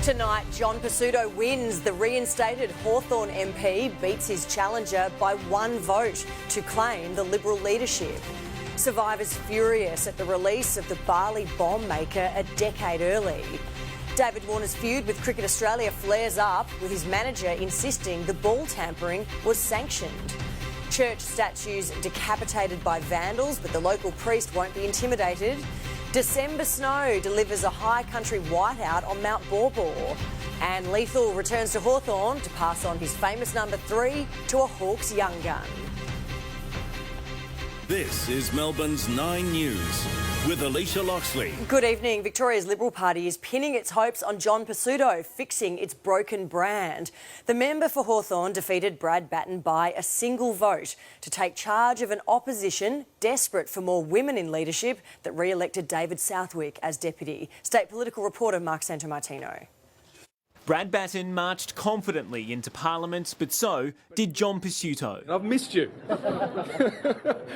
Tonight, John Pizzuto wins. The reinstated Hawthorn MP beats his challenger by 1 vote to claim the Liberal leadership. Survivors furious at the release of the Bali bomb maker a decade early. David Warner's feud with Cricket Australia flares up, with his manager insisting the ball tampering was sanctioned. Church statues decapitated by vandals, but the local priest won't be intimidated. December snow delivers a high country whiteout on Mount Baw. And Lethal returns to Hawthorn to pass on his famous number 3 to a Hawks young gun. This is Melbourne's 9 News with Alicia Loxley. Good evening. Victoria's Liberal Party is pinning its hopes on John Pizzuto fixing its broken brand. The member for Hawthorn defeated Brad Batten by a single vote to take charge of an opposition desperate for more women in leadership that re-elected David Southwick as deputy. State political reporter Mark Santomartino. Brad Batten marched confidently into Parliament, but so did John Pizzuto. I've missed you.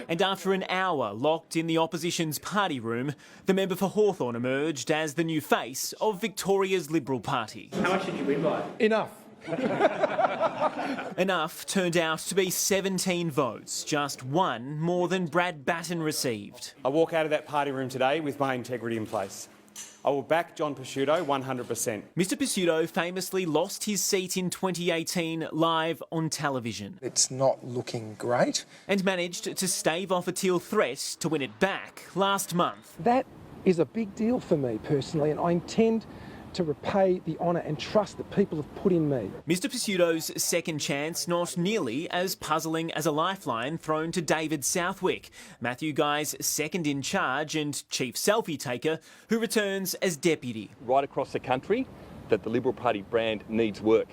And after an hour locked in the opposition's party room, the member for Hawthorn emerged as the new face of Victoria's Liberal Party. How much did you win by? Enough. Enough turned out to be 17 votes, just 1 more than Brad Batten received. I walk out of that party room today with my integrity in place. I will back John Pizzuto 100%. Mr Pizzuto famously lost his seat in 2018 live on television. It's not looking great. And managed to stave off a Teal threat to win it back last month. That is a big deal for me personally, and I intend to repay the honour and trust that people have put in me. Mr Pizzuto's second chance not nearly as puzzling as a lifeline thrown to David Southwick, Matthew Guy's second in charge and chief selfie taker, who returns as deputy. Right across the country, that the Liberal Party brand needs work.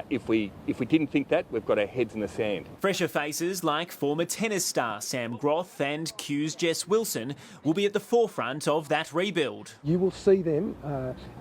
If we didn't think that, we've got our heads in the sand. Fresher faces like former tennis star Sam Groth and Q's Jess Wilson will be at the forefront of that rebuild. You will see them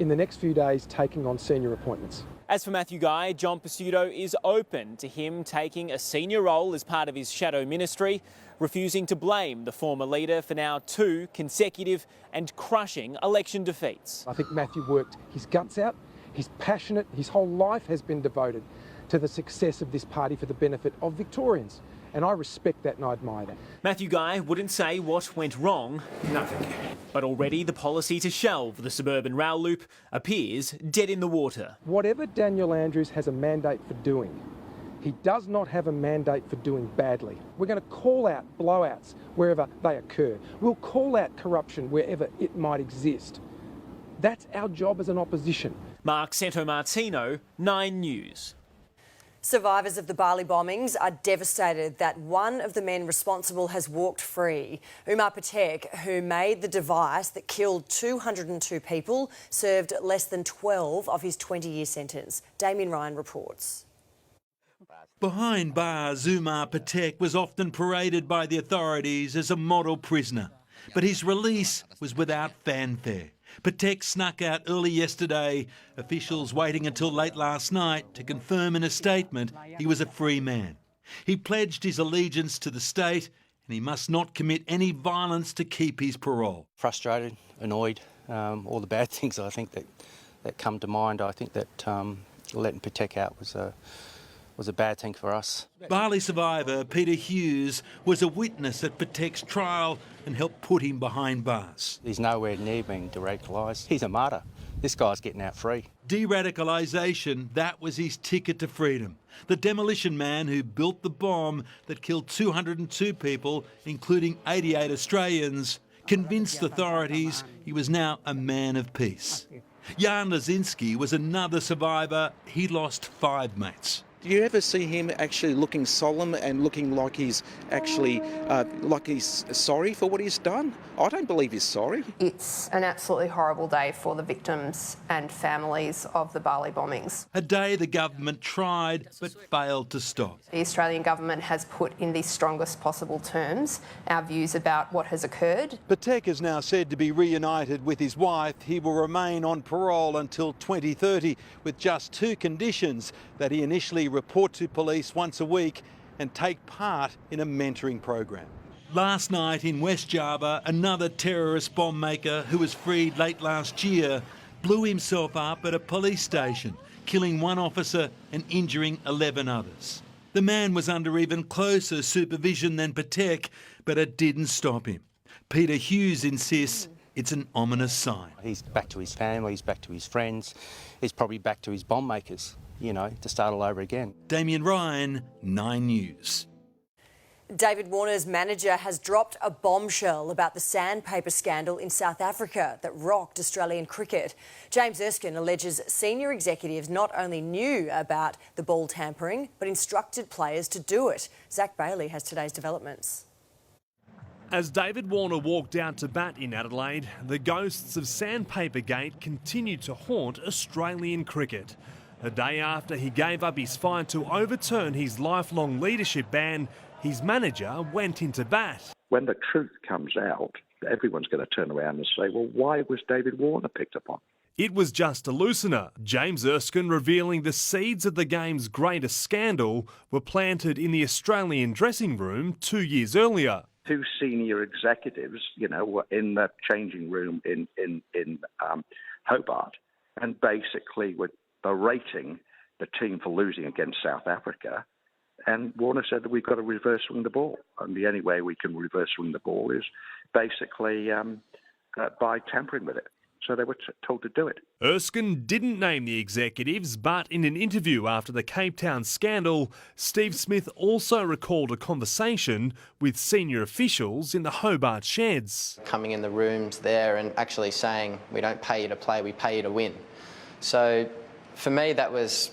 in the next few days taking on senior appointments. As for Matthew Guy, John Pizzuto is open to him taking a senior role as part of his shadow ministry, refusing to blame the former leader for now 2 consecutive and crushing election defeats. I think Matthew worked his guts out. He's passionate. His whole life has been devoted to the success of this party for the benefit of Victorians. And I respect that and I admire that. Matthew Guy wouldn't say what went wrong. Nothing. But already the policy to shelve the suburban rail loop appears dead in the water. Whatever Daniel Andrews has a mandate for doing, he does not have a mandate for doing badly. We're going to call out blowouts wherever they occur. We'll call out corruption wherever it might exist. That's our job as an opposition. Mark Santomartino, 9 News. Survivors of the Bali bombings are devastated that one of the men responsible has walked free. Umar Patek, who made the device that killed 202 people, served less than 12 of his 20-year sentence. Damien Ryan reports. Behind bars, Umar Patek was often paraded by the authorities as a model prisoner, but his release was without fanfare. Patek snuck out early yesterday, officials waiting until late last night to confirm in a statement he was a free man. He pledged his allegiance to the state and he must not commit any violence to keep his parole. Frustrated, annoyed, all the bad things I think that come to mind. I think that letting Patek out was a bad thing for us. Bali survivor Peter Hughes was a witness at Patek's trial and helped put him behind bars. He's nowhere near being de-radicalised. He's a martyr. This guy's getting out free. De-radicalisation, that was his ticket to freedom. The demolition man who built the bomb that killed 202 people, including 88 Australians, convinced authorities he was now a man of peace. Jan Lazinski was another survivor. He lost 5 mates. Do you ever see him actually looking solemn and looking like he's actually sorry for what he's done? I don't believe he's sorry. It's an absolutely horrible day for the victims and families of the Bali bombings. A day the government tried but failed to stop. The Australian government has put in the strongest possible terms our views about what has occurred. Patek is now said to be reunited with his wife. He will remain on parole until 2030 with just 2 conditions: that he initially report to police once a week and take part in a mentoring program. Last night in West Java, another terrorist bomb maker who was freed late last year blew himself up at a police station, killing one officer and injuring 11 others. The man was under even closer supervision than Patek, but it didn't stop him. Peter Hughes insists it's an ominous sign. He's back to his family, he's back to his friends, he's probably back to his bomb makers, to start all over again. Damien Ryan, 9 News. David Warner's manager has dropped a bombshell about the sandpaper scandal in South Africa that rocked Australian cricket. James Erskine alleges senior executives not only knew about the ball tampering, but instructed players to do it. Zach Bailey has today's developments. As David Warner walked out to bat in Adelaide, the ghosts of Sandpaper Gate continued to haunt Australian cricket. A day after he gave up his fight to overturn his lifelong leadership ban, his manager went into bat. When the truth comes out, everyone's going to turn around and say, well, why was David Warner picked upon? It was just a loosener. James Erskine revealing the seeds of the game's greatest scandal were planted in the Australian dressing room 2 years earlier. 2 senior executives, were in the changing room in Hobart and basically were berating the team for losing against South Africa. And Warner said that we've got to reverse swing the ball. And the only way we can reverse swing the ball is basically by tampering with it. So they were told to do it. Erskine didn't name the executives, but in an interview after the Cape Town scandal, Steve Smith also recalled a conversation with senior officials in the Hobart sheds. Coming in the rooms there and actually saying, we don't pay you to play, we pay you to win. So for me, that was,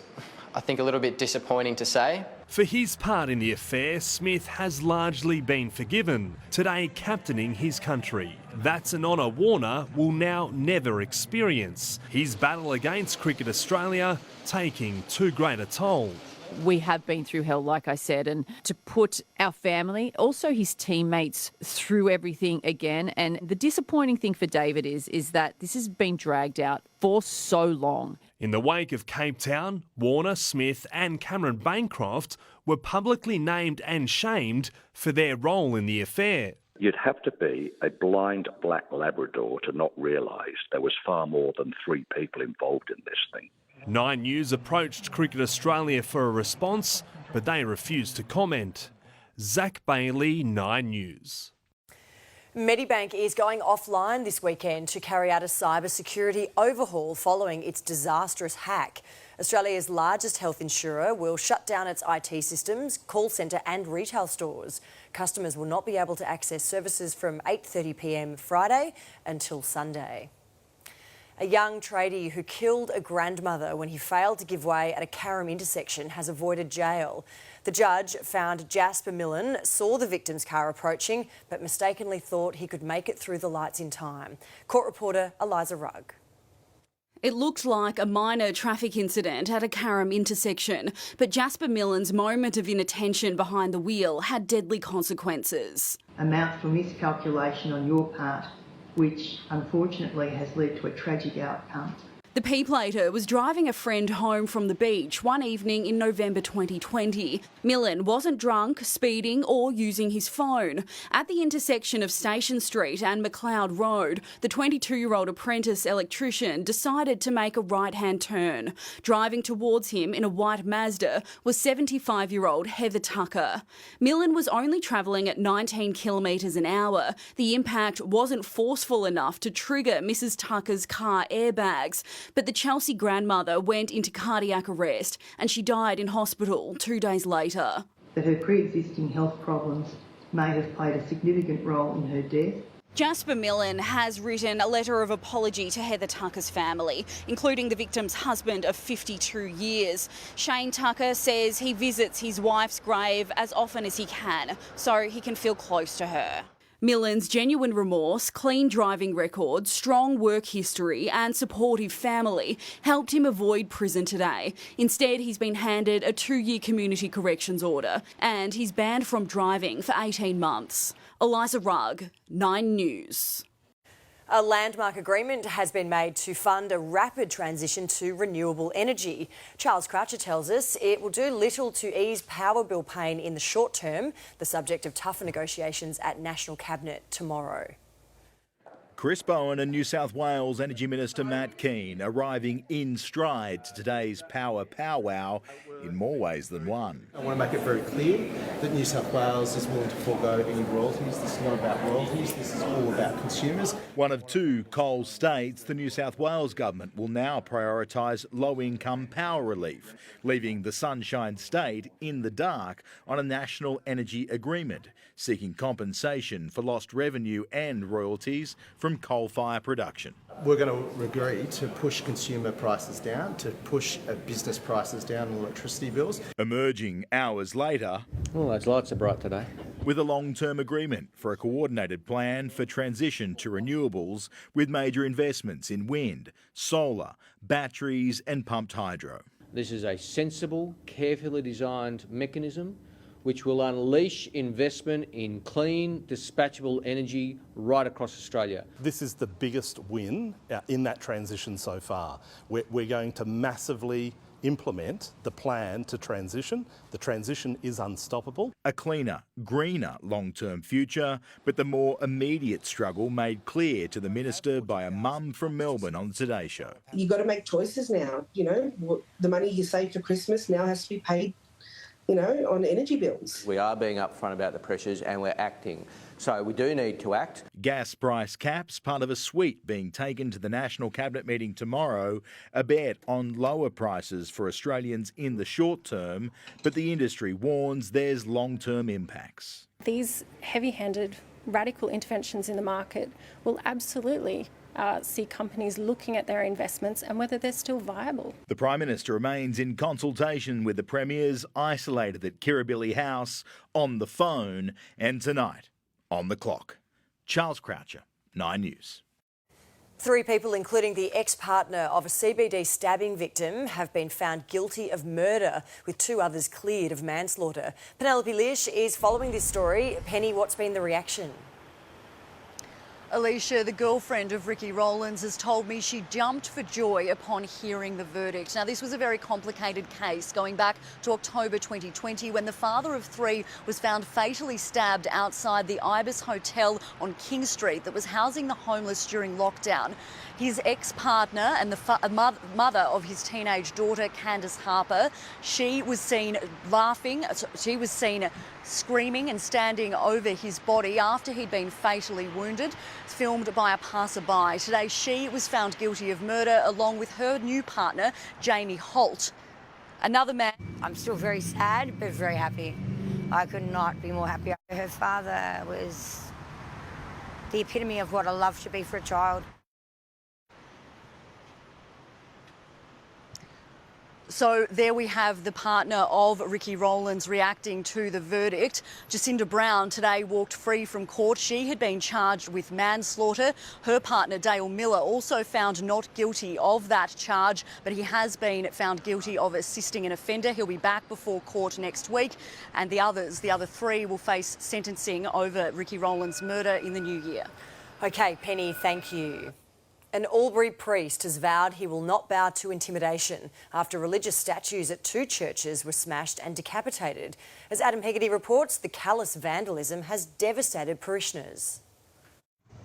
I think, a little bit disappointing to say. For his part in the affair, Smith has largely been forgiven, today captaining his country. That's an honour Warner will now never experience. His battle against Cricket Australia taking too great a toll. We have been through hell, like I said, and to put our family, also his teammates, through everything again. And the disappointing thing for David is that this has been dragged out for so long. In the wake of Cape Town, Warner, Smith and Cameron Bancroft were publicly named and shamed for their role in the affair. You'd have to be a blind black Labrador to not realise there was far more than 3 people involved in this thing. 9 News approached Cricket Australia for a response, but they refused to comment. Zach Bailey, 9 News. Medibank is going offline this weekend to carry out a cybersecurity overhaul following its disastrous hack. Australia's largest health insurer will shut down its IT systems, call centre and retail stores. Customers will not be able to access services from 8:30 p.m. Friday until Sunday. A young tradie who killed a grandmother when he failed to give way at a Carrum intersection has avoided jail. The judge found Jasper Millen saw the victim's car approaching but mistakenly thought he could make it through the lights in time. Court reporter Eliza Rugg. It looked like a minor traffic incident at a Carrum intersection, but Jasper Millen's moment of inattention behind the wheel had deadly consequences. Amounts to a miscalculation on your part, which unfortunately has led to a tragic outcome. The P-plater was driving a friend home from the beach one evening in November 2020. Millen wasn't drunk, speeding or using his phone. At the intersection of Station Street and McLeod Road, the 22-year-old apprentice electrician decided to make a right-hand turn. Driving towards him in a white Mazda was 75-year-old Heather Tucker. Millen was only travelling at 19 kilometres an hour. The impact wasn't forceful enough to trigger Mrs Tucker's car airbags. But the Chelsea grandmother went into cardiac arrest and she died in hospital 2 days later. That her pre-existing health problems may have played a significant role in her death. Jasper Millen has written a letter of apology to Heather Tucker's family, including the victim's husband of 52 years. Shane Tucker says he visits his wife's grave as often as he can, so he can feel close to her. Millen's genuine remorse, clean driving record, strong work history and supportive family helped him avoid prison today. Instead, he's been handed a 2-year community corrections order and he's banned from driving for 18 months. Eliza Rugg, 9 News. A landmark agreement has been made to fund a rapid transition to renewable energy. Charles Croucher tells us it will do little to ease power bill pain in the short term, the subject of tougher negotiations at National Cabinet tomorrow. Chris Bowen and New South Wales Energy Minister Matt Keane arriving in stride to today's power powwow in more ways than one. I want to make it very clear that New South Wales is willing to forego any royalties. This is not about royalties, this is all about consumers. One of two coal states, the New South Wales government will now prioritise low-income power relief, leaving the Sunshine State in the dark on a national energy agreement, seeking compensation for lost revenue and royalties from coal-fired production. We're going to agree to push consumer prices down, to push business prices down on electricity bills. Emerging hours later, well, those lights are bright today, with a long-term agreement for a coordinated plan for transition to renewables with major investments in wind, solar, batteries and pumped hydro. This is a sensible, carefully designed mechanism which will unleash investment in clean, dispatchable energy right across Australia. This is the biggest win in that transition so far. We're going to massively implement the plan to transition. The transition is unstoppable. A cleaner, greener long-term future, but the more immediate struggle made clear to the minister by a mum from Melbourne on the Today Show. You've got to make choices now. You know, the money you save for Christmas now has to be paid, you know, on energy bills. We are being upfront about the pressures and we're acting. So we do need to act. Gas price caps, part of a suite being taken to the National Cabinet meeting tomorrow, a bet on lower prices for Australians in the short term, but the industry warns there's long-term impacts. These heavy-handed, radical interventions in the market will absolutely see companies looking at their investments and whether they're still viable. The Prime Minister remains in consultation with the Premiers isolated at Kirribilli House, on the phone, and tonight on the clock. Charles Croucher, 9 News. 3 people, including the ex-partner of a CBD stabbing victim, have been found guilty of murder, with 2 others cleared of manslaughter. Penelope Lish is following this story. Penny, what's been the reaction? Alicia, the girlfriend of Ricky Rowlands, has told me she jumped for joy upon hearing the verdict. Now, this was a very complicated case going back to October 2020 when the father of 3 was found fatally stabbed outside the Ibis Hotel on King Street that was housing the homeless during lockdown. His ex-partner and the mother of his teenage daughter, Candace Harper, she was seen laughing, she was seen screaming and standing over his body after he'd been fatally wounded, filmed by a passerby. Today, she was found guilty of murder along with her new partner, Jamie Holt. Another man... I'm still very sad, but very happy. I could not be more happy. Her father was the epitome of what a love should be for a child. So there we have the partner of Ricky Rowlands reacting to the verdict. Jacinda Brown today walked free from court. She had been charged with manslaughter. Her partner, Dale Miller, also found not guilty of that charge, but he has been found guilty of assisting an offender. He'll be back before court next week. And the other 3, will face sentencing over Ricky Rowlands' murder in the new year. OK, Penny, thank you. An Albury priest has vowed he will not bow to intimidation after religious statues at 2 churches were smashed and decapitated. As Adam Hegarty reports, the callous vandalism has devastated parishioners.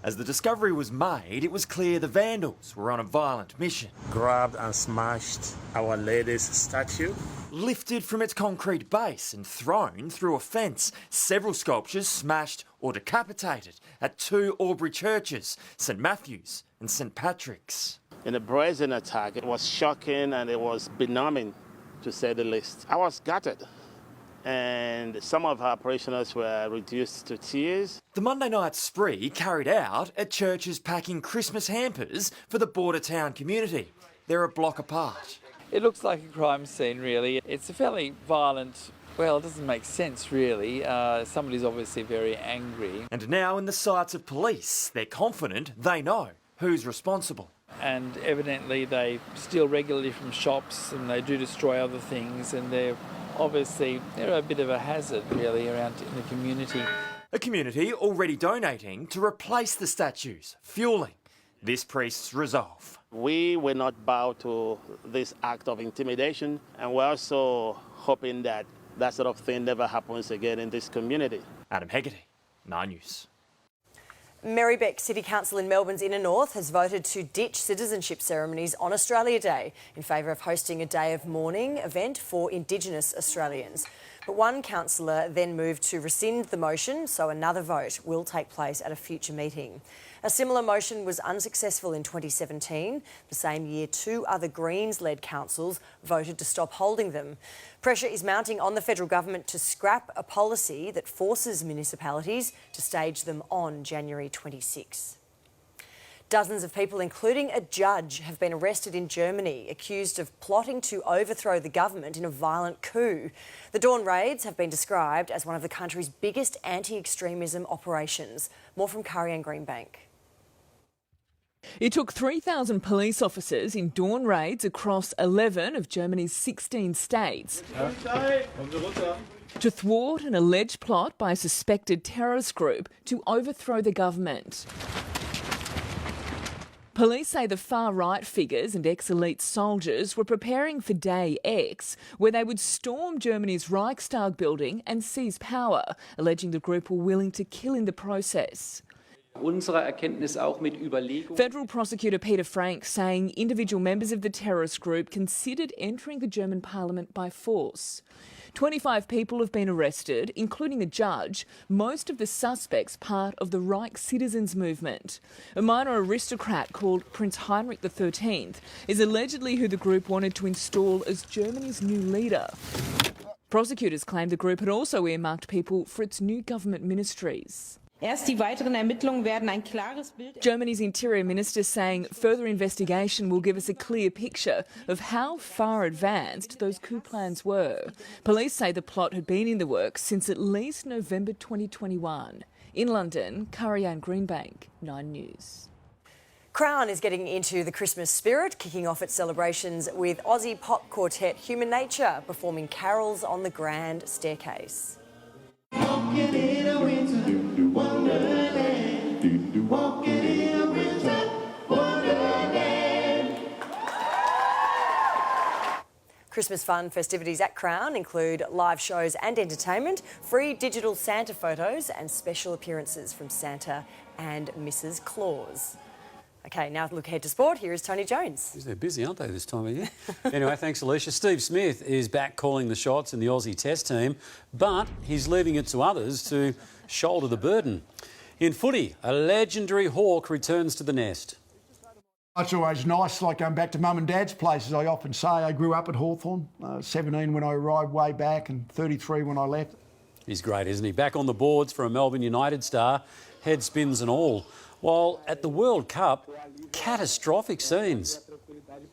As the discovery was made, it was clear the vandals were on a violent mission. Grabbed and smashed Our Lady's statue. Lifted from its concrete base and thrown through a fence, several sculptures smashed or decapitated at 2 Albury churches, St Matthew's and St Patrick's. In a brazen attack, it was shocking and it was benumbing, to say the least. I was gutted, and some of our parishioners were reduced to tears. The Monday night spree carried out at churches packing Christmas hampers for the border town community. They're a block apart. It looks like a crime scene, really. It's a fairly violent... Well, it doesn't make sense, really. Somebody's obviously very angry. And now in the sights of police, they're confident they know who's responsible. And evidently they steal regularly from shops and they do destroy other things, and they're a bit of a hazard, really, around in the community. A community already donating to replace the statues, fuelling this priest's resolve. We will not bow to this act of intimidation, and we're also hoping that that sort of thing never happens again in this community. Adam Hegarty, 9 News. Marybeck City Council in Melbourne's inner north has voted to ditch citizenship ceremonies on Australia Day in favour of hosting a day of mourning event for Indigenous Australians. But one councillor then moved to rescind the motion, so another vote will take place at a future meeting. A similar motion was unsuccessful in 2017. The same year, 2 other Greens-led councils voted to stop holding them. Pressure is mounting on the federal government to scrap a policy that forces municipalities to stage them on January 26. Dozens of people, including a judge, have been arrested in Germany, accused of plotting to overthrow the government in a violent coup. The Dawn raids have been described as one of the country's biggest anti-extremism operations. More from Karianne Greenbank. It took 3,000 police officers in dawn raids across 11 of Germany's 16 states to thwart an alleged plot by a suspected terrorist group to overthrow the government. Police say the far-right figures and ex-elite soldiers were preparing for Day X, where they would storm Germany's Reichstag building and seize power, alleging the group were willing to kill in the process. Federal prosecutor Peter Frank saying individual members of the terrorist group considered entering the German parliament by force. 25 people have been arrested, including a judge, most of the suspects part of the Reich Citizens Movement. A minor aristocrat called Prince Heinrich XIII is allegedly who the group wanted to install as Germany's new leader. Prosecutors claim the group had also earmarked people for its new government ministries. Germany's Interior Minister saying further investigation will give us a clear picture of how far advanced those coup plans were. Police say the plot had been in the works since at least November 2021. In London, Karianne Greenbank, 9 News. Crown is getting into the Christmas spirit, kicking off its celebrations with Aussie pop quartet Human Nature performing carols on the Grand Staircase. Walking in a winter wonderland. Walking in a winter wonderland. Christmas fun festivities at Crown include live shows and entertainment, free digital Santa photos and special appearances from Santa and Mrs. Claus. OK, now look ahead to sport. Here is Tony Jones. They're busy, aren't they, this time of year? Anyway, thanks, Alicia. Steve Smith is back calling the shots in the Aussie Test team, but he's leaving it to others to shoulder the burden. In footy, a legendary hawk returns to the nest. It's always nice, like going back to mum and dad's places. I often say I grew up at Hawthorn, 17 when I arrived way back and 33 when I left. He's great, isn't he? Back on the boards for a Melbourne United star, head spins and all. While at the World Cup, catastrophic scenes.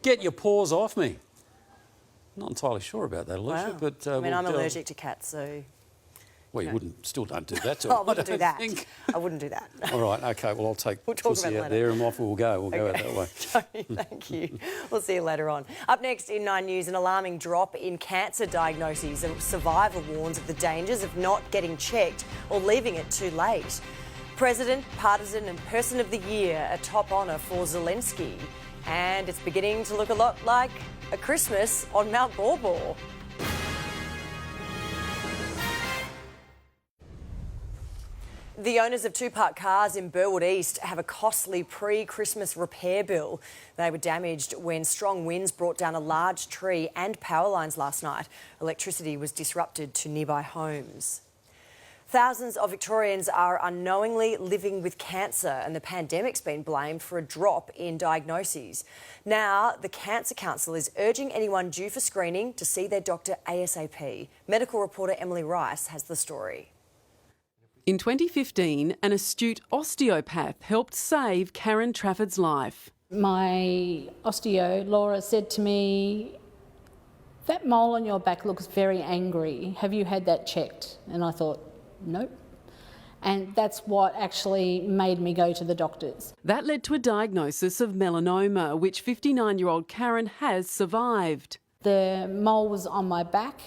Get your paws off me. Not entirely sure about that, Alicia, wow. but... I'm allergic to cats, so... Well, you still don't do that to I wouldn't do that. I wouldn't do that. All right, OK, well, I'll take we'll talk pussy about out there and off we'll go. We'll go out that way. Tony, thank you. We'll see you later on. Up next in 9 News, an alarming drop in cancer diagnoses. A survivor warns of the dangers of not getting checked or leaving it too late. President, Partisan and Person of the Year, a top honour for Zelensky. And it's beginning to look a lot like a Christmas on Mount Baw. The owners of 2 parked cars in Burwood East have a costly pre-Christmas repair bill. They were damaged when strong winds brought down a large tree and power lines last night. Electricity was disrupted to nearby homes. Thousands of Victorians are unknowingly living with cancer, and the pandemic's been blamed for a drop in diagnoses. Now, the Cancer Council is urging anyone due for screening to see their doctor ASAP. Medical reporter Emily Rice has the story. In 2015, an astute osteopath helped save Karen Trafford's life. My osteo, Laura, said to me, "That mole on your back looks very angry. Have you had that checked?" And I thought, nope. And that's what actually made me go to the doctors. That led to a diagnosis of melanoma, which 59-year-old Karen has survived. The mole was on my back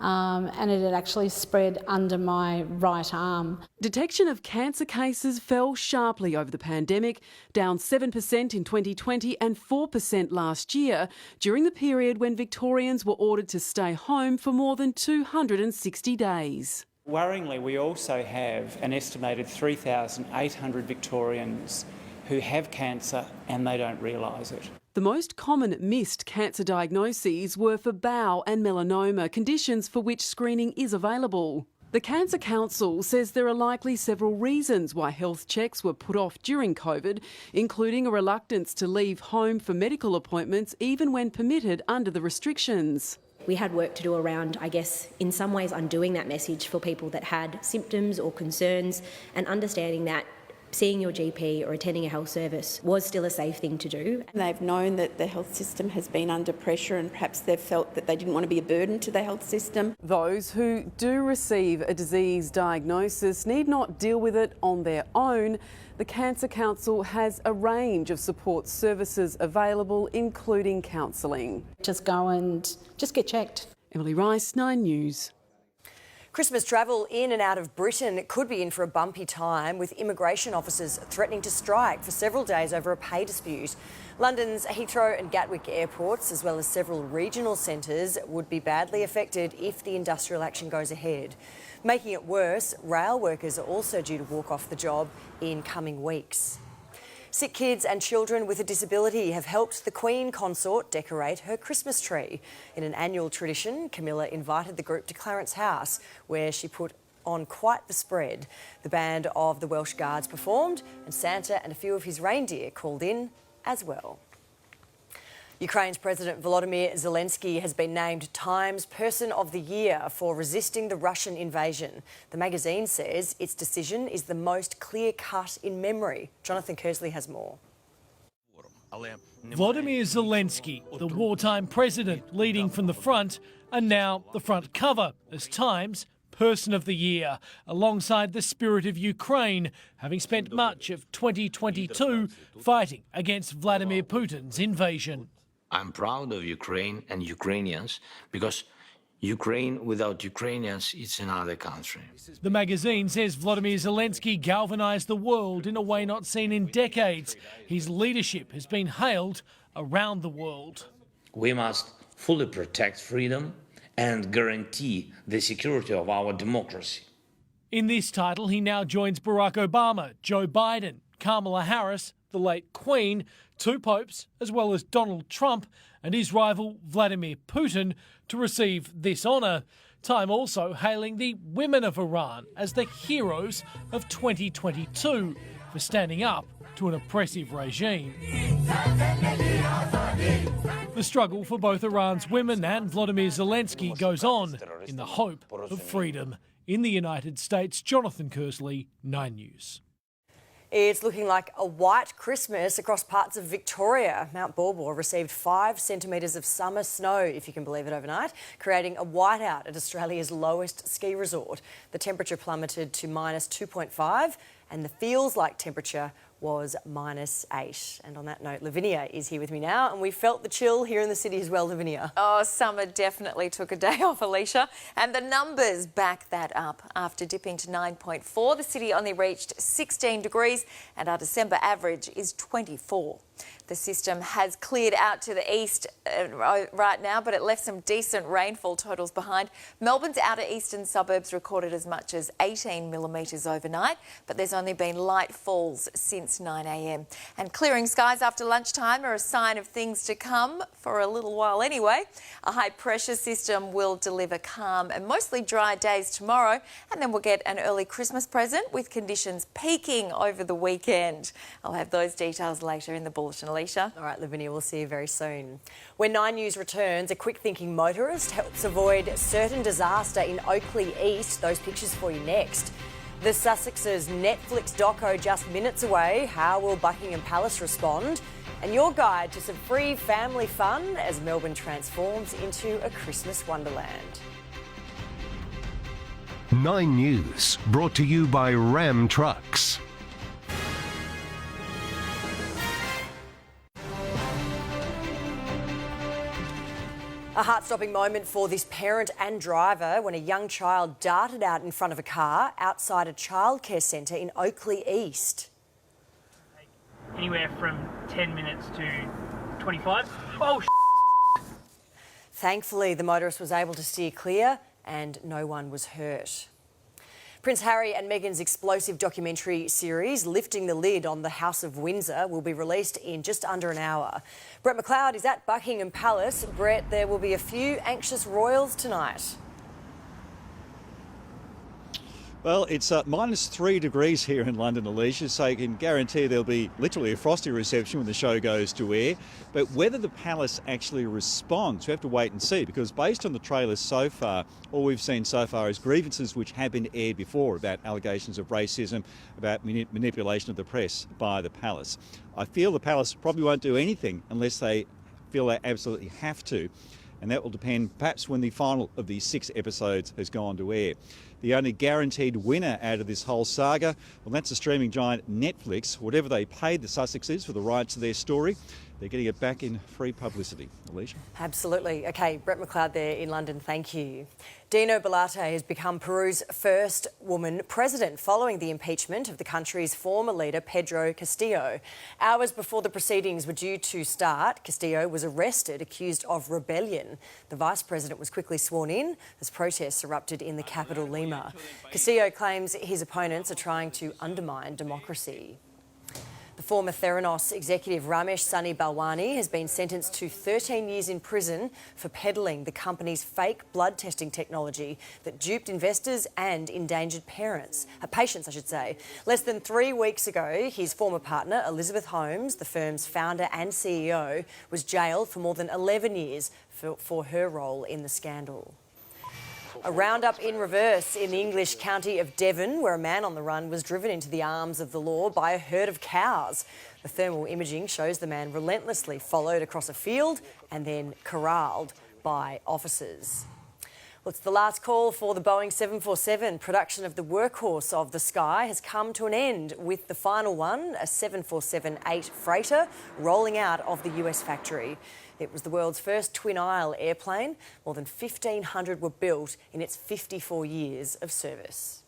and it had actually spread under my right arm. Detection of cancer cases fell sharply over the pandemic, down 7% in 2020 and 4% last year, during the period when Victorians were ordered to stay home for more than 260 days. Worryingly, we also have an estimated 3,800 Victorians who have cancer and they don't realise it. The most common missed cancer diagnoses were for bowel and melanoma, conditions for which screening is available. The Cancer Council says there are likely several reasons why health checks were put off during COVID, including a reluctance to leave home for medical appointments even when permitted under the restrictions. We had work to do around, I guess, in some ways undoing that message for people that had symptoms or concerns and understanding that seeing your GP or attending a health service was still a safe thing to do. They've known that the health system has been under pressure and perhaps they've felt that they didn't want to be a burden to the health system. Those who do receive a disease diagnosis need not deal with it on their own. The Cancer Council has a range of support services available, including counselling. Just go and just get checked. Emily Rice, 9 News. Christmas travel in and out of Britain could be in for a bumpy time, with immigration officers threatening to strike for several days over a pay dispute. London's Heathrow and Gatwick airports, as well as several regional centres, would be badly affected if the industrial action goes ahead. Making it worse, rail workers are also due to walk off the job in coming weeks. Sick kids and children with a disability have helped the Queen Consort decorate her Christmas tree. In an annual tradition, Camilla invited the group to Clarence House, where she put on quite the spread. The band of the Welsh Guards performed, and Santa and a few of his reindeer called in as well. Ukraine's President Volodymyr Zelensky has been named Times Person of the Year for resisting the Russian invasion. The magazine says its decision is the most clear-cut in memory. Jonathan Kersley has more. Volodymyr Zelensky, the wartime president leading from the front, and now the front cover as Times Person of the Year, alongside the spirit of Ukraine, having spent much of 2022 fighting against Vladimir Putin's invasion. I'm proud of Ukraine and Ukrainians because Ukraine without Ukrainians is another country. The magazine says Volodymyr Zelensky galvanised the world in a way not seen in decades. His leadership has been hailed around the world. We must fully protect freedom and guarantee the security of our democracy. In this title, he now joins Barack Obama, Joe Biden, Kamala Harris, the late Queen, two popes, as well as Donald Trump and his rival Vladimir Putin to receive this honour. Time also hailing the women of Iran as the heroes of 2022 for standing up to an oppressive regime. The struggle for both Iran's women and Volodymyr Zelensky goes on in the hope of freedom. In the United States, Jonathan Kersley, 9 News. It's looking like a white Christmas across parts of Victoria. Mount Baw received 5 centimetres of summer snow, if you can believe it, overnight, creating a whiteout at Australia's lowest ski resort. The temperature plummeted to minus 2.5 and the feels-like temperature was minus 8. And on that note, Lavinia is here with me now, and we felt the chill here in the city as well, Lavinia. Oh, summer definitely took a day off, Alicia, and the numbers back that up. After dipping to 9.4, the city only reached 16 degrees, and our December average is 24. The system has cleared out to the east right now, but it left some decent rainfall totals behind. Melbourne's outer eastern suburbs recorded as much as 18 millimetres overnight, but there's only been light falls since 9 a.m. And clearing skies after lunchtime are a sign of things to come for a little while anyway. A high pressure system will deliver calm and mostly dry days tomorrow, and then we'll get an early Christmas present with conditions peaking over the weekend. I'll have those details later in the bulletin, Alicia. All right, Lavinia, we'll see you very soon. When 9 News returns, a quick-thinking motorist helps avoid certain disaster in Oakley East. Those pictures for you next. The Sussexes' Netflix doco just minutes away. How will Buckingham Palace respond? And your guide to some free family fun as Melbourne transforms into a Christmas wonderland. 9 News, brought to you by Ram Trucks. A heart-stopping moment for this parent and driver when a young child darted out in front of a car outside a childcare centre in Oakley East. Anywhere from 10 minutes to 25. Oh, Thankfully, the motorist was able to steer clear and no one was hurt. Prince Harry and Meghan's explosive documentary series, Lifting the Lid on the House of Windsor, will be released in just under an hour. Brett McLeod is at Buckingham Palace. Brett, there will be a few anxious royals tonight. Well, it's -3 degrees here in London, Alicia, so you can guarantee there'll be literally a frosty reception when the show goes to air. But whether the palace actually responds, we have to wait and see, because based on the trailers so far, all we've seen so far is grievances which have been aired before about allegations of racism, about manipulation of the press by the palace. I feel the palace probably won't do anything unless they feel they absolutely have to. And that will depend perhaps when the final of these 6 episodes has gone to air. The only guaranteed winner out of this whole saga, well, that's the streaming giant Netflix. Whatever they paid the Sussexes for the rights to their story, they're getting it back in free publicity. Alicia? Absolutely. OK, Brett McLeod there in London, thank you. Dino Boluarte has become Peru's first woman president following the impeachment of the country's former leader, Pedro Castillo. Hours before the proceedings were due to start, Castillo was arrested, accused of rebellion. The vice president was quickly sworn in as protests erupted in the capital, Lima. Castillo claims his opponents are trying to undermine democracy. The former Theranos executive Ramesh Sunny Balwani has been sentenced to 13 years in prison for peddling the company's fake blood testing technology that duped investors and endangered patients. Less than 3 weeks ago, his former partner, Elizabeth Holmes, the firm's founder and CEO, was jailed for more than 11 years for her role in the scandal. A roundup in reverse in the English county of Devon, where a man on the run was driven into the arms of the law by a herd of cows. The thermal imaging shows the man relentlessly followed across a field and then corralled by officers. Well, it's the last call for the Boeing 747. Production of the workhorse of the sky has come to an end, with the final one, a 747-8 freighter, rolling out of the US factory. It was the world's first twin-aisle airplane. More than 1,500 were built in its 54 years of service.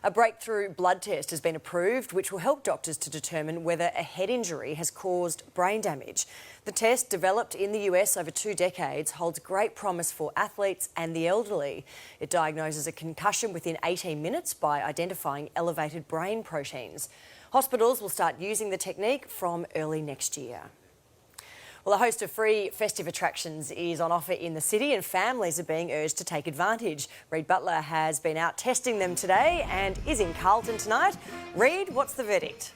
A breakthrough blood test has been approved, which will help doctors to determine whether a head injury has caused brain damage. The test, developed in the US over 2 decades, holds great promise for athletes and the elderly. It diagnoses a concussion within 18 minutes by identifying elevated brain proteins. Hospitals will start using the technique from early next year. Well, a host of free festive attractions is on offer in the city, and families are being urged to take advantage. Reid Butler has been out testing them today and is in Carlton tonight. Reid, what's the verdict?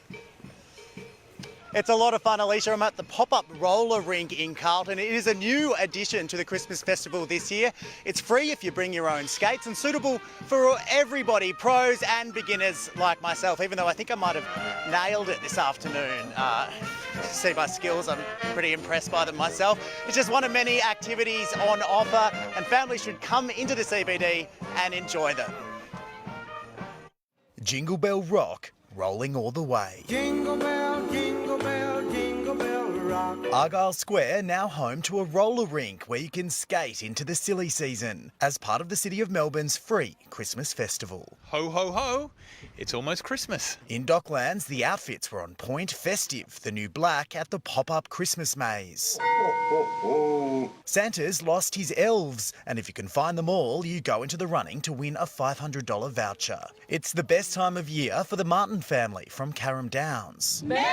It's a lot of fun, Alicia. I'm at the pop-up roller rink in Carlton. It is a new addition to the Christmas festival this year. It's free if you bring your own skates and suitable for everybody, pros and beginners like myself, even though I think I might have nailed it this afternoon. See my skills, I'm pretty impressed by them myself. It's just one of many activities on offer, and families should come into the CBD and enjoy them. Jingle Bell Rock, rolling all the way. Jingle bell, jingle bell, jingle bell rock. Argyle Square now home to a roller rink where you can skate into the silly season as part of the City of Melbourne's free Christmas festival. Ho, ho, ho. It's almost Christmas. In Docklands, the outfits were on point, festive. The new black at the pop-up Christmas maze. Santa's lost his elves, and if you can find them all, you go into the running to win a $500 voucher. It's the best time of year for the Martin family from Carrum Downs. Merry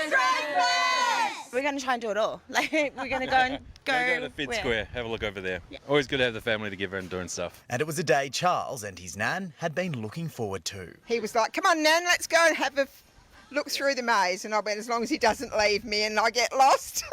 Christmas! We're going to try and do it all. Like, we're going to go and Go to Fitz Square, have a look over there. Yeah. Always good to have the family together and doing stuff. And it was a day Charles and his nan had been looking forward to. He was like, come on, Nan, let's go and have a look through the maze. And I went, as long as he doesn't leave me and I get lost.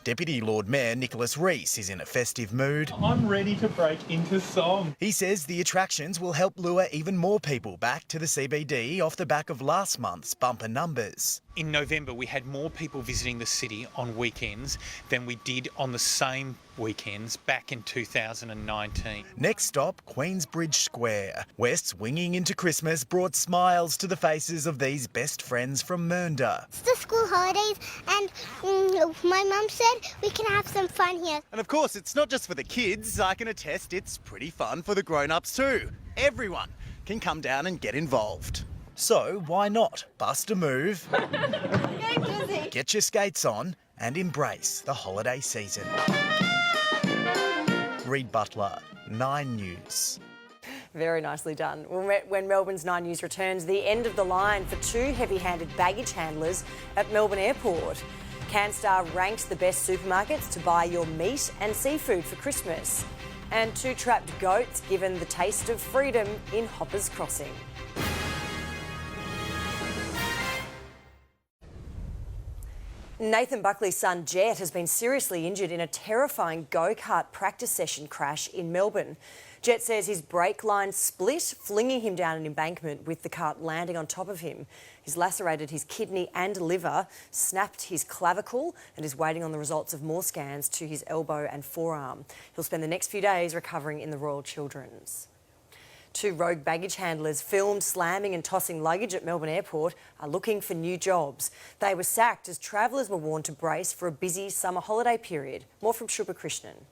Deputy Lord Mayor Nicholas Rees is in a festive mood. I'm ready to break into song. He says the attractions will help lure even more people back to the CBD off the back of last month's bumper numbers. In November, we had more people visiting the city on weekends than we did on the same weekends back in 2019. Next stop, Queensbridge Square, where swinging into Christmas brought smiles to the faces of these best friends from Mernda. It's the school holidays and my mum said we can have some fun here. And of course, it's not just for the kids. I can attest it's pretty fun for the grown-ups too. Everyone can come down and get involved. So why not bust a move, get your skates on and embrace the holiday season. Reid Butler, 9 News. Very nicely done. When Melbourne's 9 News returns, the end of the line for two heavy-handed baggage handlers at Melbourne Airport. CanStar ranks the best supermarkets to buy your meat and seafood for Christmas. And two trapped goats given the taste of freedom in Hoppers Crossing. Nathan Buckley's son Jet has been seriously injured in a terrifying go-kart practice session crash in Melbourne. Jet says his brake line split, flinging him down an embankment with the cart landing on top of him. He's lacerated his kidney and liver, snapped his clavicle and is waiting on the results of more scans to his elbow and forearm. He'll spend the next few days recovering in the Royal Children's. Two rogue baggage handlers filmed slamming and tossing luggage at Melbourne Airport are looking for new jobs. They were sacked as travellers were warned to brace for a busy summer holiday period. More from Shubha Krishnan.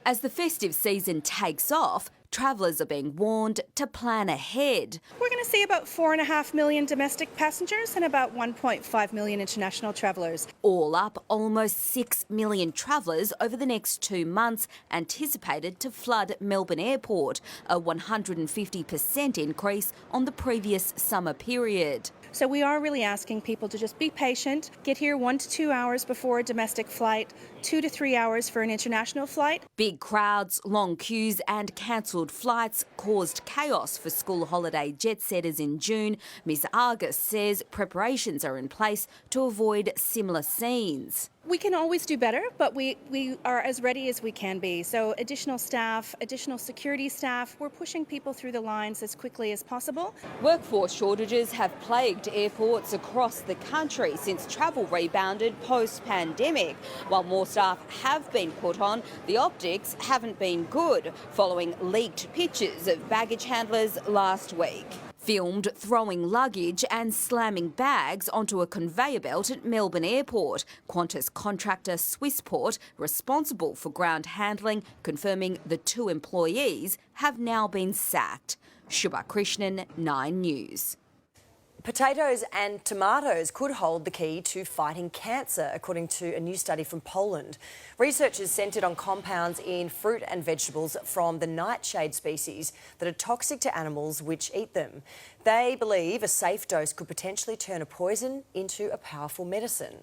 As the festive season takes off, travellers are being warned to plan ahead. We're going to see about 4.5 million domestic passengers and about 1.5 million international travellers. All up, almost 6 million travellers over the next 2 months anticipated to flood Melbourne Airport, a 150% increase on the previous summer period. So we are really asking people to just be patient, get here 1 to 2 hours before a domestic flight, 2 to 3 hours for an international flight. Big crowds, long queues and cancelled flights caused chaos for school holiday jet setters in June. Ms Argus says preparations are in place to avoid similar scenes. We can always do better, but we are as ready as we can be. So additional staff, additional security staff, we're pushing people through the lines as quickly as possible. Workforce shortages have plagued airports across the country since travel rebounded post-pandemic. While more staff have been put on, the optics haven't been good, following leaked pictures of baggage handlers last week. Filmed throwing luggage and slamming bags onto a conveyor belt at Melbourne Airport. Qantas contractor Swissport, responsible for ground handling, confirming the 2 employees have now been sacked. Shubha Krishnan, 9 News. Potatoes and tomatoes could hold the key to fighting cancer, according to a new study from Poland. Researchers centred on compounds in fruit and vegetables from the nightshade species that are toxic to animals which eat them. They believe a safe dose could potentially turn a poison into a powerful medicine.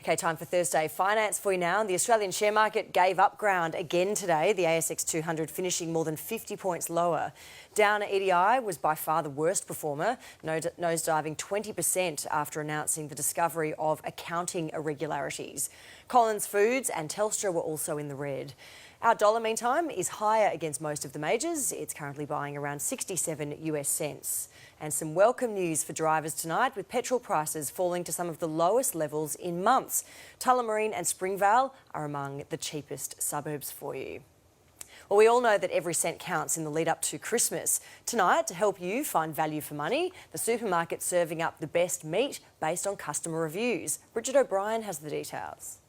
Okay, time for Thursday Finance for you now. The Australian share market gave up ground again today, the ASX 200 finishing more than 50 points lower. Downer EDI was by far the worst performer, nosediving 20% after announcing the discovery of accounting irregularities. Collins Foods and Telstra were also in the red. Our dollar, meantime, is higher against most of the majors. It's currently buying around 67 US cents. And some welcome news for drivers tonight, with petrol prices falling to some of the lowest levels in months. Tullamarine and Springvale are among the cheapest suburbs for you. Well, we all know that every cent counts in the lead up to Christmas. Tonight, to help you find value for money, the supermarket's serving up the best meat based on customer reviews. Bridget O'Brien has the details.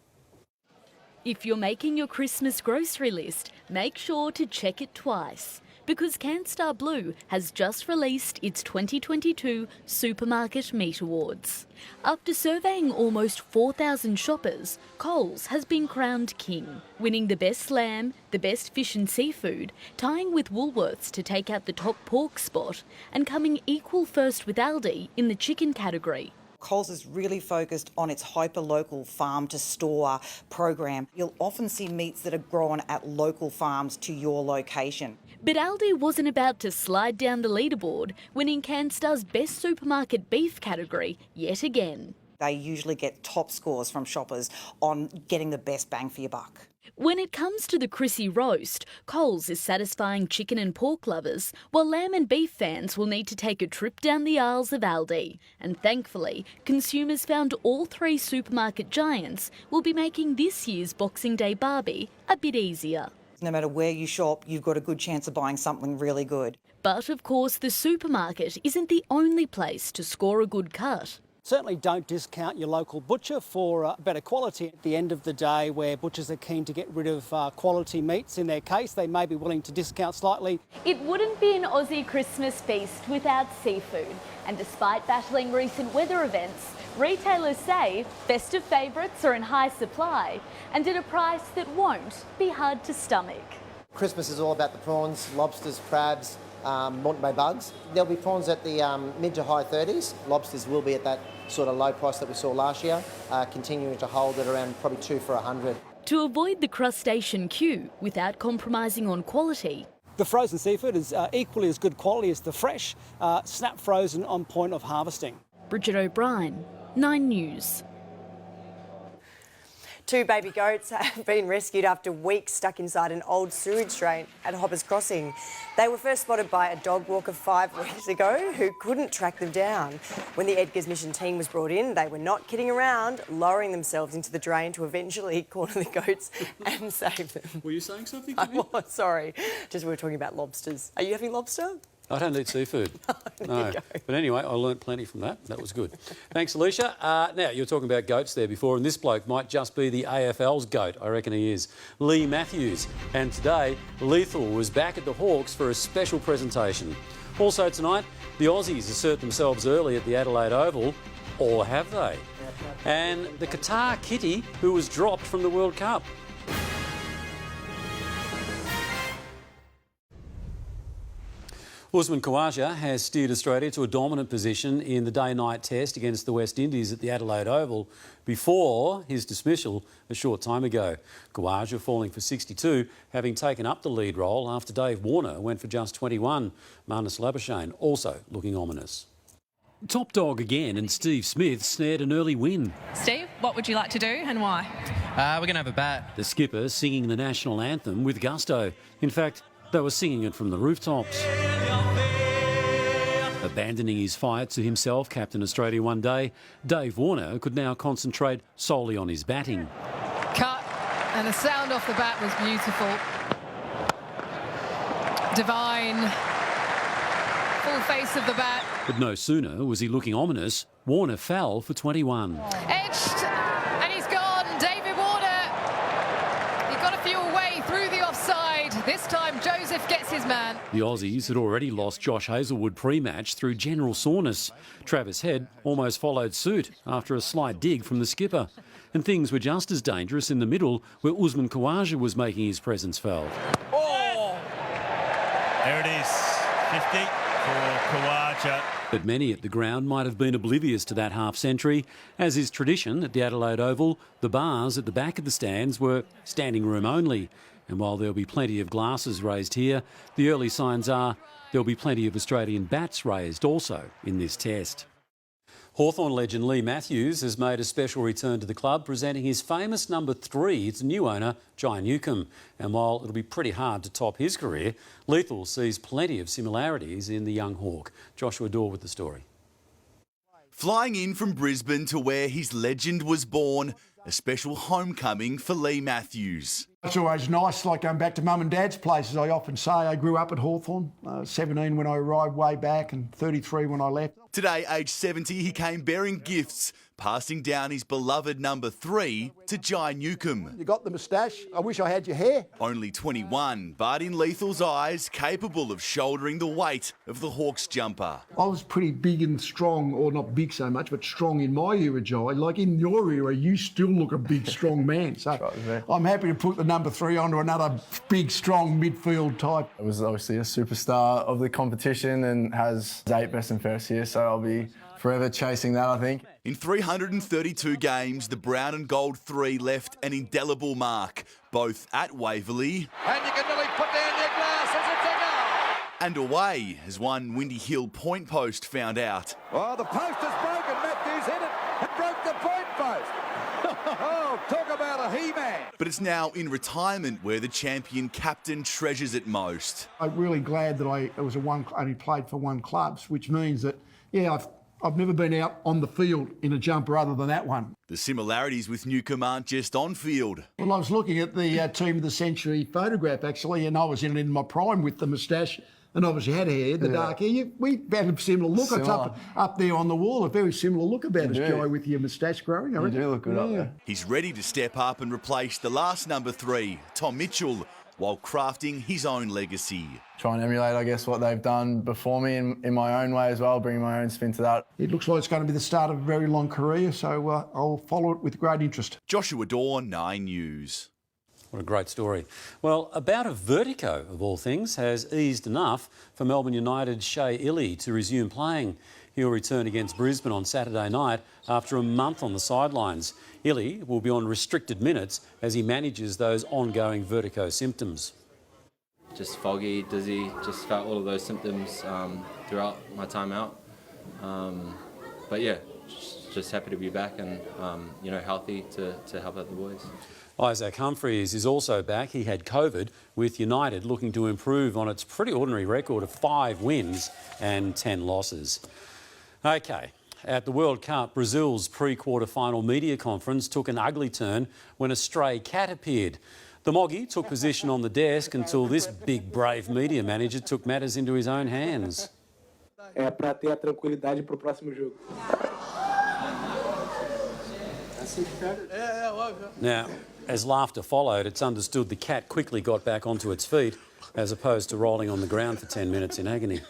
If you're making your Christmas grocery list, make sure to check it twice, because CanStar Blue has just released its 2022 Supermarket Meat Awards. After surveying almost 4,000 shoppers, Coles has been crowned king, winning the best lamb, the best fish and seafood, tying with Woolworths to take out the top pork spot, and coming equal first with Aldi in the chicken category. Coles is really focused on its hyper-local farm-to-store program. You'll often see meats that are grown at local farms to your location. But Aldi wasn't about to slide down the leaderboard, winning CanStar's Best Supermarket Beef category yet again. They usually get top scores from shoppers on getting the best bang for your buck. When it comes to the Chrissy roast, Coles is satisfying chicken and pork lovers, while lamb and beef fans will need to take a trip down the aisles of Aldi. And thankfully, consumers found all 3 supermarket giants will be making this year's Boxing Day barbie a bit easier. No matter where you shop, you've got a good chance of buying something really good. But of course, the supermarket isn't the only place to score a good cut. Certainly don't discount your local butcher for better quality. At the end of the day, where butchers are keen to get rid of quality meats in their case, they may be willing to discount slightly. It wouldn't be an Aussie Christmas feast without seafood. And despite battling recent weather events, retailers say festive favourites are in high supply and at a price that won't be hard to stomach. Christmas is all about the prawns, lobsters, crabs, Moreton Bay bugs. There'll be prawns at the mid to high 30s. Lobsters will be at that sort of low price that we saw last year, continuing to hold at around probably 2 for $100. To avoid the crustacean queue without compromising on quality, the frozen seafood is equally as good quality as the fresh, snap frozen on point of harvesting. Bridget O'Brien, 9 News. 2 baby goats have been rescued after weeks stuck inside an old sewage drain at Hoppers Crossing. They were first spotted by a dog walker 5 weeks ago who couldn't track them down. When the Edgar's Mission team was brought in, they were not kidding around, lowering themselves into the drain to eventually corner the goats and save them. Were you saying something? I was, sorry. Just we were talking about lobsters. Are you having lobster? I don't eat seafood. No. But anyway, I learnt plenty from that. That was good. Thanks, Alicia. Now, you were talking about goats there before, and this bloke might just be the AFL's goat. I reckon he is. Lee Matthews. And today, Lethal was back at the Hawks for a special presentation. Also tonight, the Aussies assert themselves early at the Adelaide Oval. Or have they? And the Qatar kitty who was dropped from the World Cup. Usman Khawaja has steered Australia to a dominant position in the day-night test against the West Indies at the Adelaide Oval before his dismissal a short time ago. Khawaja falling for 62, having taken up the lead role after Dave Warner went for just 21. Marnus Labuschagne also looking ominous. Top dog again, and Steve Smith snared an early win. Steve, what would you like to do and why? We're going to have a bat. The skipper singing the national anthem with gusto. In fact, they were singing it from the rooftops. Abandoning his fight to himself, Captain Australia one day, Dave Warner could now concentrate solely on his batting. Cut, and the sound off the bat was beautiful. Divine. Full face of the bat. But no sooner was he looking ominous, Warner fell for 21. Edged, and he's gone. David Warner. He got a few away through the offside. This time Joseph gets his man. The Aussies had already lost Josh Hazlewood pre-match through general soreness. Travis Head almost followed suit after a slight dig from the skipper. And things were just as dangerous in the middle, where Usman Khawaja was making his presence felt. Oh! There it is, 50 for Khawaja. But many at the ground might have been oblivious to that half-century. As is tradition at the Adelaide Oval, the bars at the back of the stands were standing room only. And while there'll be plenty of glasses raised here, the early signs are there'll be plenty of Australian bats raised also in this test. Hawthorn legend Lee Matthews has made a special return to the club, presenting his famous number 3 to new owner Jai Newcombe. And while it'll be pretty hard to top his career, Lethal sees plenty of similarities in the young Hawk. Joshua Dorr with the story. Flying in from Brisbane to where his legend was born, a special homecoming for Lee Matthews. It's always nice, like going back to mum and dad's places. I often say I grew up at Hawthorn, 17 when I arrived way back and 33 when I left. Today, aged 70, he came bearing gifts, passing down his beloved number 3 to Jai Newcombe. You got the moustache? I wish I had your hair. Only 21, but in Lethal's eyes, capable of shouldering the weight of the Hawks jumper. I was pretty big and strong, or not big so much, but strong in my era, Jai. Like in your era, you still look a big, strong man. So I'm happy to put the number 3 onto another big, strong midfield type. I was obviously a superstar of the competition and has 8 best and fairest here, so I'll be forever chasing that, I think. In 332 games, the brown and gold 3 left an indelible mark, both at Waverley And you can nearly put down your glasses, it's a goal! and away, as one Windy Hill point post found out. Oh, the post is broken. Matthews hit it and broke the point post. Oh, talk about a he-man. But it's now in retirement where the champion captain treasures it most. I'm really glad that I only played for one club, which means that, yeah, I've never been out on the field in a jumper other than that one. The similarities with Newcombe aren't just on field. Well, I was looking at the Team of the Century photograph, actually, and I was in my prime with the moustache and obviously had hair, the dark hair. We had a similar look. It's up there on the wall, a very similar look about us, Jai, with your moustache growing. You do look good up there. He's ready to step up and replace the last number 3, Tom Mitchell, while crafting his own legacy. Try and emulate, I guess, what they've done before me in my own way as well, bringing my own spin to that. It looks like it's going to be the start of a very long career, so I'll follow it with great interest. Joshua Dorr, 9 News. What a great story. Well, a bout of vertigo, of all things, has eased enough for Melbourne United's Shea Ili to resume playing. He'll return against Brisbane on Saturday night after a month on the sidelines. Ili will be on restricted minutes as he manages those ongoing vertigo symptoms. Just foggy, dizzy, just felt all of those symptoms throughout my time out. But yeah, just happy to be back and healthy to help out the boys. Isaac Humphries is also back. He had COVID, with United looking to improve on its pretty ordinary record of 5 wins and 10 losses. OK, at the World Cup, Brazil's pre-quarter final media conference took an ugly turn when a stray cat appeared. The Moggy took position on the desk until this big, brave media manager took matters into his own hands. É para ter a tranquilidade para o próximo jogo. Now, as laughter followed, it's understood the cat quickly got back onto its feet as opposed to rolling on the ground for 10 minutes in agony.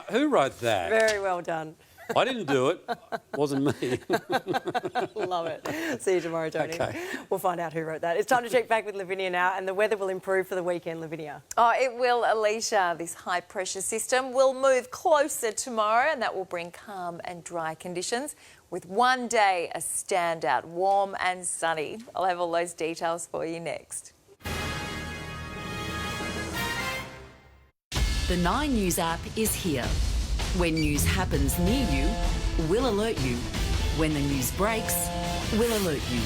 Who wrote that? Very well done. I didn't do it. Wasn't me. Love it. See you tomorrow, Tony. Okay. We'll find out who wrote that. It's time to check back with Lavinia now, and the weather will improve for the weekend, Lavinia. Oh, it will, Alicia. This high-pressure system will move closer tomorrow, and that will bring calm and dry conditions, with one day a standout, warm and sunny. I'll have all those details for you next. The 9 News app is here. When news happens near you, we'll alert you. When the news breaks, we'll alert you.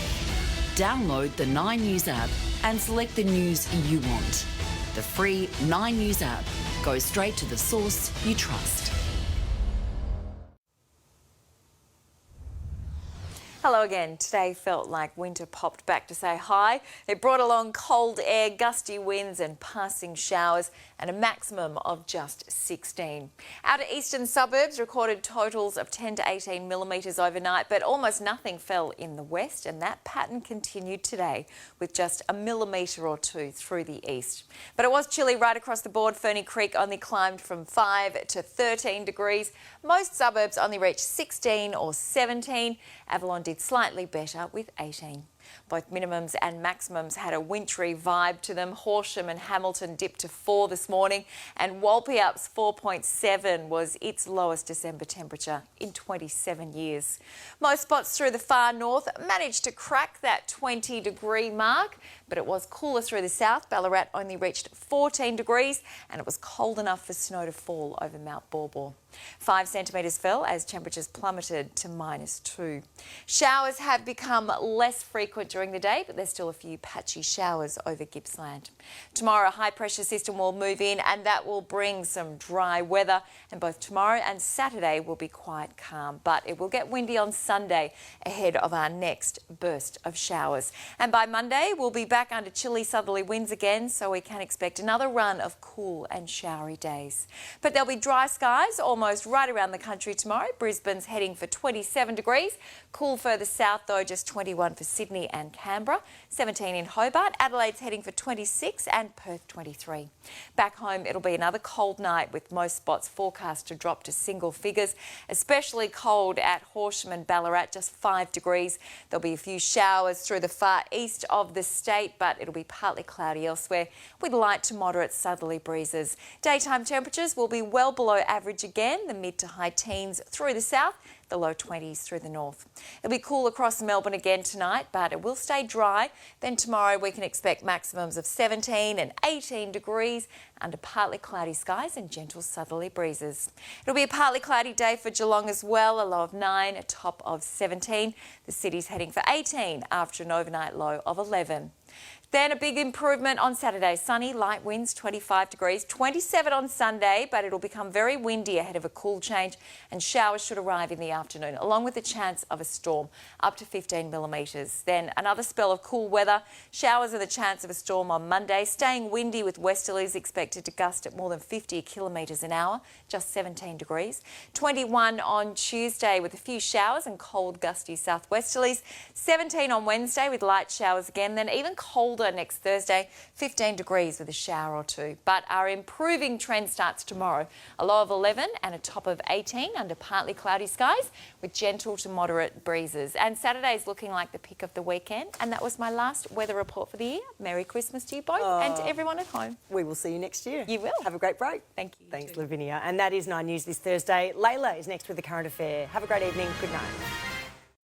Download the 9 News app and select the news you want. The free 9 News app. Go straight to the source you trust. Hello again. Today felt like winter popped back to say hi. It brought along cold air, gusty winds and passing showers, and a maximum of just 16. Outer eastern suburbs recorded totals of 10 to 18 millimetres overnight, but almost nothing fell in the west, and that pattern continued today with just a millimetre or 2 through the east. But it was chilly right across the board. Ferny Creek only climbed from 5 to 13 degrees. Most suburbs only reached 16 or 17. Avalon did slightly better with 18. Both minimums and maximums had a wintry vibe to them. Horsham and Hamilton dipped to 4 this morning, and Walpyup's 4.7 was its lowest December temperature in 27 years. Most spots through the far north managed to crack that 20-degree mark, but it was cooler through the south. Ballarat only reached 14 degrees, and it was cold enough for snow to fall over Mount Baw. 5 centimetres fell as temperatures plummeted to -2. Showers have become less frequent during the day, but there's still a few patchy showers over Gippsland. Tomorrow, a high-pressure system will move in, and that will bring some dry weather, and both tomorrow and Saturday will be quite calm, but it will get windy on Sunday ahead of our next burst of showers. And by Monday, we'll be back under chilly southerly winds again, so we can expect another run of cool and showery days. But there'll be dry skies almost right around the country tomorrow. Brisbane's heading for 27 degrees. Cool further south, though, just 21 for Sydney and Canberra, 17 in Hobart. Adelaide's heading for 26 and Perth 23. Back home, it'll be another cold night with most spots forecast to drop to single figures, especially cold at Horsham and Ballarat, just 5 degrees. There'll be a few showers through the far east of the state, but it'll be partly cloudy elsewhere with light to moderate southerly breezes. Daytime temperatures will be well below average again, the mid to high teens through the south, the low 20s through the north. It'll be cool across Melbourne again tonight, but it will stay dry. Then tomorrow we can expect maximums of 17 and 18 degrees under partly cloudy skies and gentle southerly breezes. It'll be a partly cloudy day for Geelong as well, a low of 9, a top of 17. The city's heading for 18 after an overnight low of 11. Then a big improvement on Saturday. Sunny, light winds, 25 degrees, 27 on Sunday, but it'll become very windy ahead of a cool change, and showers should arrive in the afternoon, along with the chance of a storm, up to 15 millimetres. Then another spell of cool weather. Showers and the chance of a storm on Monday, staying windy with westerlies expected to gust at more than 50 kilometres an hour, just 17 degrees. 21 on Tuesday with a few showers and cold gusty southwesterlies. 17 on Wednesday with light showers again, then even colder colder next Thursday, 15 degrees with a shower or two. But our improving trend starts tomorrow. A low of 11 and a top of 18 under partly cloudy skies with gentle to moderate breezes. And Saturday's looking like the pick of the weekend. And that was my last weather report for the year. Merry Christmas to you both and to everyone at home. We will see you next year. You will. Have a great break. Thank you. Thanks, Lavinia. And that is 9 News this Thursday. Layla is next with the current affair. Have a great evening. Good night.